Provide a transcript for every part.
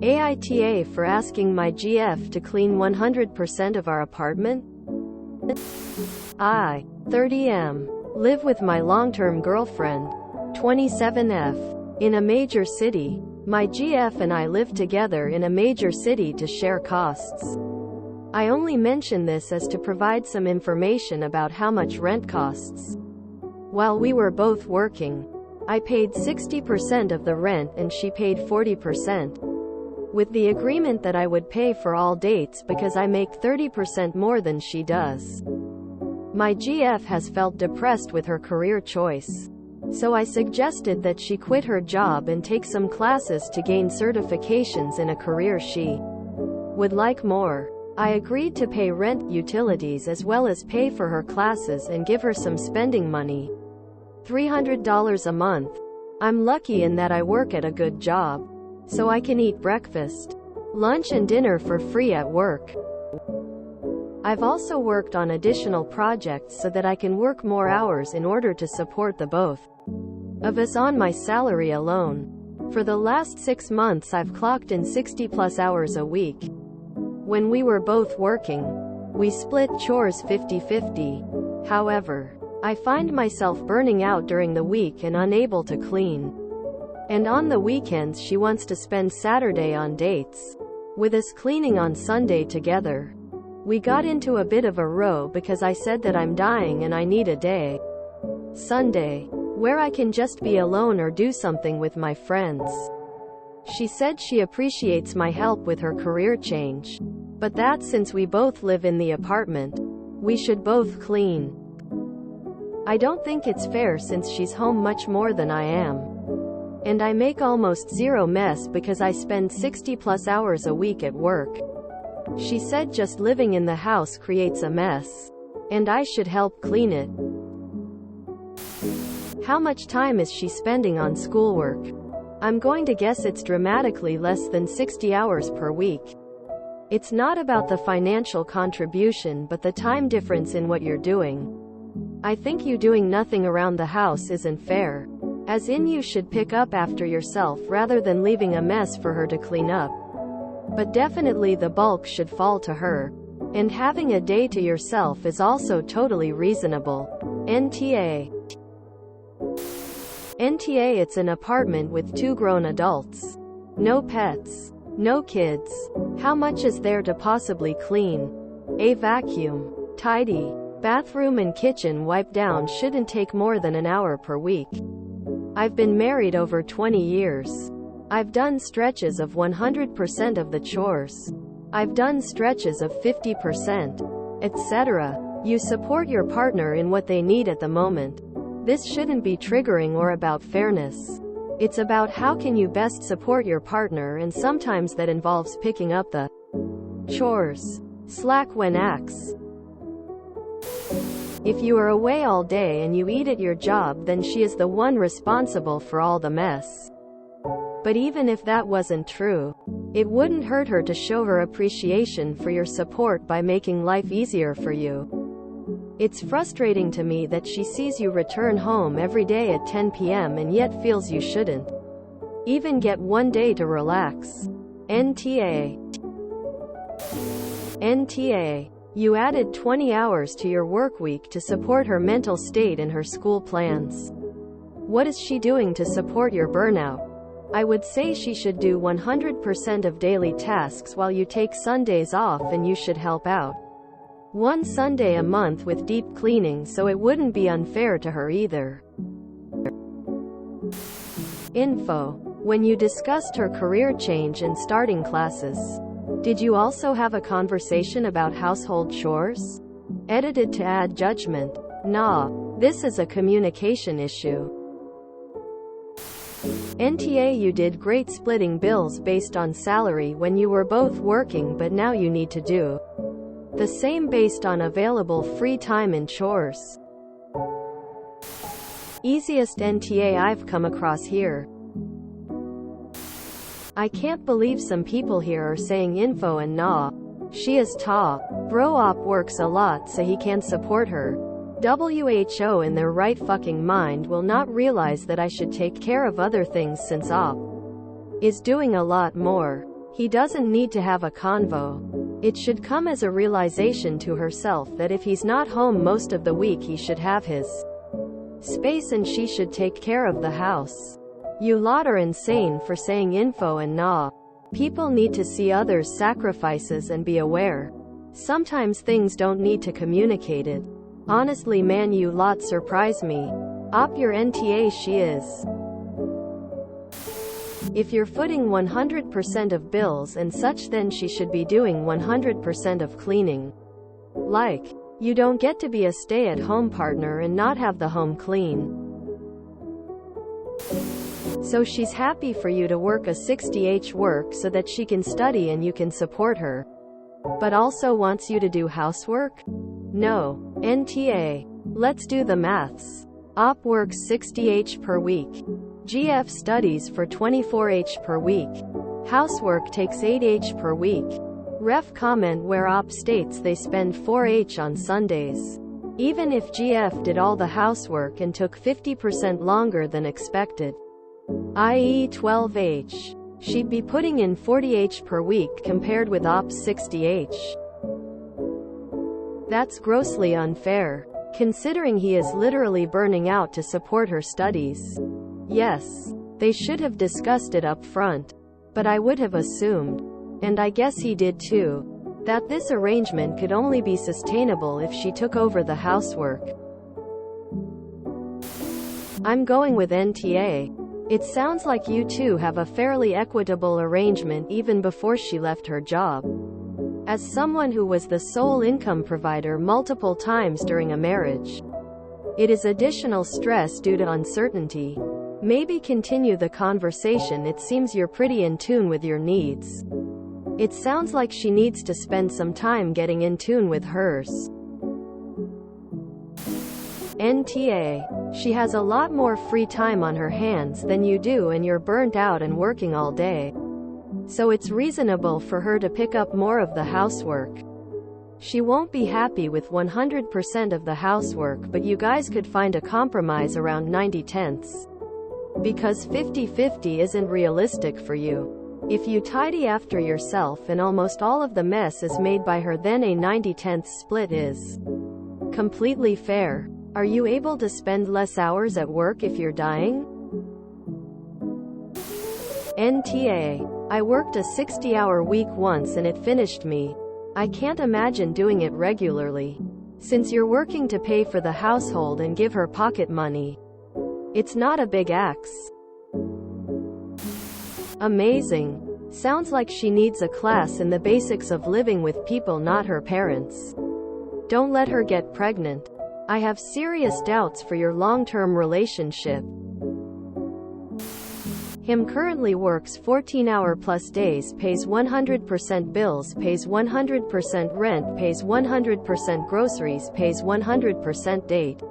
AITA for asking my GF to clean 100% of our apartment? I, 30M, live with my long-term girlfriend, 27F, in a major city. My GF and I live together in a major city to share costs. I only mention this as to provide some information about how much rent costs. While we were both working, I paid 60% of the rent and she paid 40%. With the agreement that I would pay for all dates because I make 30% more than she does. My GF has felt depressed with her career choice. So I suggested that she quit her job and take some classes to gain certifications in a career she would like more. I agreed to pay rent, utilities as well as pay for her classes and give her some spending money. $300 a month. I'm lucky in that I work at a good job. So I can eat breakfast, lunch and dinner for free at work. I've also worked on additional projects so that I can work more hours in order to support the both of us on my salary alone. For the last 6 months I've clocked in 60+ hours a week. When we were both working, we split chores 50-50. However, I find myself burning out during the week and unable to clean. And on the weekends she wants to spend Saturday on dates with us cleaning on Sunday together. We got into a bit of a row because I said that I'm dying and I need a day, Sunday, where I can just be alone or do something with my friends. She said she appreciates my help with her career change, but that since we both live in the apartment, we should both clean. I don't think it's fair since she's home much more than I am. And I make almost zero mess because I spend 60+ hours a week at work. She said just living in the house creates a mess, and I should help clean it. How much time is she spending on schoolwork? I'm going to guess it's dramatically less than 60 hours per week. It's not about the financial contribution but the time difference in what you're doing. I think you doing nothing around the house isn't fair. As in you should pick up after yourself rather than leaving a mess for her to clean up. But definitely the bulk should fall to her. And having a day to yourself is also totally reasonable. NTA. It's an apartment with 2 grown adults. No pets. No kids. How much is there to possibly clean? A vacuum. Tidy. Bathroom and kitchen wipe down shouldn't take more than an hour per week. I've been married over 20 years. I've done stretches of 100% of the chores. I've done stretches of 50%, etc. You support your partner in what they need at the moment. This shouldn't be triggering or about fairness. It's about how can you best support your partner, and sometimes that involves picking up the chores. Slack when axe. If you are away all day and you eat at your job, then she is the one responsible for all the mess. But even if that wasn't true, it wouldn't hurt her to show her appreciation for your support by making life easier for you. It's frustrating to me that she sees you return home every day at 10 p.m. and yet feels you shouldn't even get one day to relax. NTA. You added 20 hours to your work week to support her mental state and her school plans. What is she doing to support your burnout? I would say she should do 100% of daily tasks while you take Sundays off, and you should help out one Sunday a month with deep cleaning so it wouldn't be unfair to her either. Info. When you discussed her career change and starting classes, did you also have a conversation about household chores? Edited to add judgment. Nah, this is a communication issue. NTA. You did great splitting bills based on salary when you were both working, but now you need to do the same based on available free time and chores. Easiest NTA I've come across here. I can't believe some people here are saying info and nah. She is ta. Bro op works a lot so he can't support her. WHO in their right fucking mind will not realize that I should take care of other things since op is doing a lot more. He doesn't need to have a convo. It should come as a realization to herself that if he's not home most of the week he should have his space and she should take care of the house. You lot are insane for saying info and nah. People need to see others' sacrifices and be aware. Sometimes things don't need to communicate it. Honestly man, you lot surprise me. Op your NTA she is. If you're footing 100% of bills and such, then she should be doing 100% of cleaning. Like, you don't get to be a stay-at-home partner and not have the home clean. So she's happy for you to work a 60h work so that she can study and you can support her. But also wants you to do housework? No. NTA. Let's do the maths. Op works 60h per week. GF studies for 24h per week. Housework takes 8h per week. Ref comment where Op states they spend 4h on Sundays. Even if GF did all the housework and took 50% longer than expected, i.e. 12h, she'd be putting in 40h per week compared with Op's 60h. That's grossly unfair, considering he is literally burning out to support her studies. Yes, they should have discussed it up front. But I would have assumed, and I guess he did too, that this arrangement could only be sustainable if she took over the housework. I'm going with NTA. It sounds like you two have a fairly equitable arrangement even before she left her job. As someone who was the sole income provider multiple times during a marriage, it is additional stress due to uncertainty. Maybe continue the conversation. It seems you're pretty in tune with your needs. It sounds like she needs to spend some time getting in tune with hers. NTA. She has a lot more free time on her hands than you do and you're burnt out and working all day. So it's reasonable for her to pick up more of the housework. She won't be happy with 100% of the housework, but you guys could find a compromise around 90/10. Because 50-50 isn't realistic for you. If you tidy after yourself and almost all of the mess is made by her, then a 90/10 split is completely fair. Are you able to spend less hours at work if you're dying? NTA. I worked a 60-hour week once and it finished me. I can't imagine doing it regularly. Since you're working to pay for the household and give her pocket money, it's not a big axe. Amazing. Sounds like she needs a class in the basics of living with people, not her parents. Don't let her get pregnant. I have serious doubts for your long-term relationship. Him currently works 14-hour plus days, pays 100% bills, pays 100% rent, pays 100% groceries, pays 100% date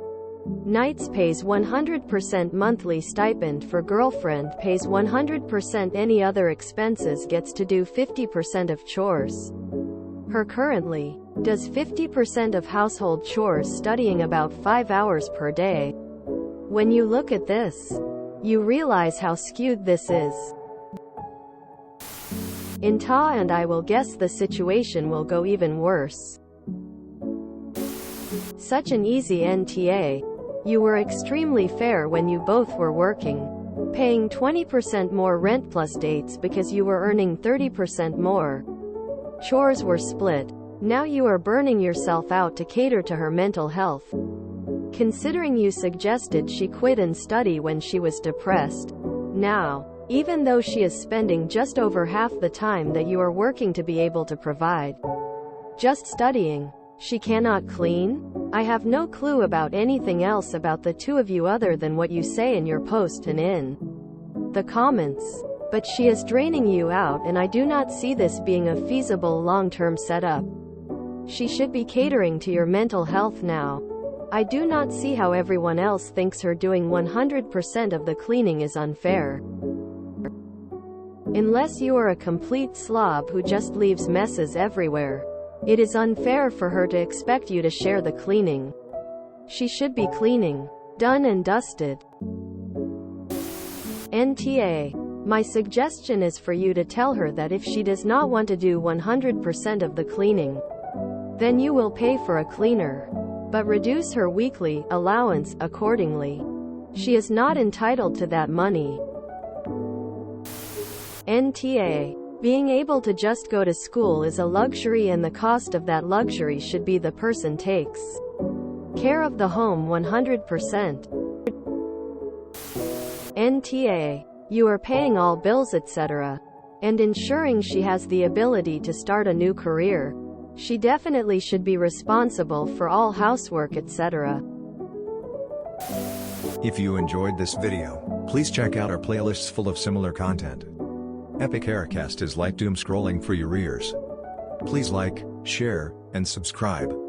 nights, pays 100% monthly stipend for girlfriend, pays 100% any other expenses, gets to do 50% of chores. Her currently does 50% of household chores, studying about 5 hours per day. When you look at this, you realize how skewed this is. In Ta and I will guess the situation will go even worse. Such an easy NTA. You were extremely fair when you both were working, paying 20% more rent plus dates because you were earning 30% more. Chores were split. Now you are burning yourself out to cater to her mental health. Considering you suggested she quit and study when she was depressed. Now, even though she is spending just over half the time that you are working to be able to provide just studying, she cannot clean? I have no clue about anything else about the two of you other than what you say in your post and in the comments. But she is draining you out, and I do not see this being a feasible long-term setup. She should be catering to your mental health now. I do not see how everyone else thinks her doing 100% of the cleaning is unfair. Unless you are a complete slob who just leaves messes everywhere. It is unfair for her to expect you to share the cleaning. She should be cleaning. Done and dusted. NTA. My suggestion is for you to tell her that if she does not want to do 100% of the cleaning, then you will pay for a cleaner, but reduce her weekly allowance accordingly. She is not entitled to that money. NTA. Being able to just go to school is a luxury, and the cost of that luxury should be the person takes care of the home 100%. NTA. You are paying all bills etc. and ensuring she has the ability to start a new career. She definitely should be responsible for all housework etc. If you enjoyed this video, please check out our playlists full of similar content. Epic Haircast is like doom scrolling for your ears. Please like, share, and subscribe.